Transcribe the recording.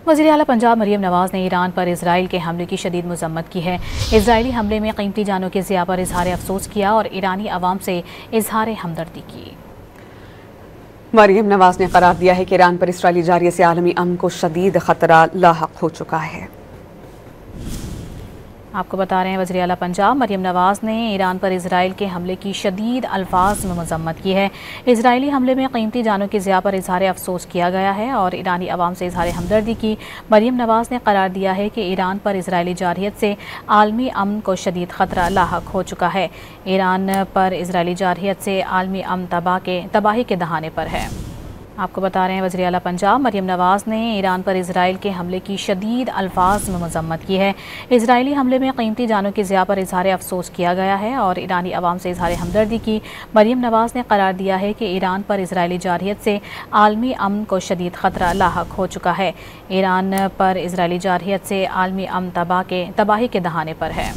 वज़ीर आला पंजाब मरियम नवाज़ ने ईरान पर इसराइल के हमले की शदीद मज़म्मत की है। इसराइली हमले में कीमती जानों के ज़िया पर इजहार अफसोस किया और ईरानी अवाम से इजहार हमदर्दी की। मरियम नवाज़ ने करार दिया है कि ईरान पर इसराइली जारिये से आलमी अमन को शदीद खतरा लाहक हो चुका है। आपको बता रहे हैं वज़ीर आला पंजाब मरियम नवाज़ ने ईरान पर इसराइल के हमले की शदीद अल्फाज में मज़म्मत की है। इसराइली हमले में कीमती जानों के ज़िया पर इजहार अफसोस किया गया है और ईरानी अवाम से इजहार हमदर्दी की। मरियम नवाज़ ने करार दिया है कि ईरान पर इसराइली जारहियत से आलमी अमन को शदीद खतरा लाहक हो चुका है। ईरान पर इसराइली जारहियत से आलमी अमन तबाही के दहाने पर है। आपको बता रहे हैं वज़ीर आला पंजाब मरियम नवाज़ ने ईरान पर इसराइल के हमले की शदीद अल्फाज में मज़म्मत की है। इसराइली हमले में कीमती जानों के ज़िया पर इजहार अफसोस किया गया है और ईरानी अवाम से इजहार हमदर्दी की। मरियम नवाज़ ने करार दिया है कि ईरान पर इसराइली जारहियत से आलमी अमन को शदीद खतरा लाहक हो चुका है। ईरान पर इसराइली जारहियत से आलमी अमन तबाही के दहाने पर है।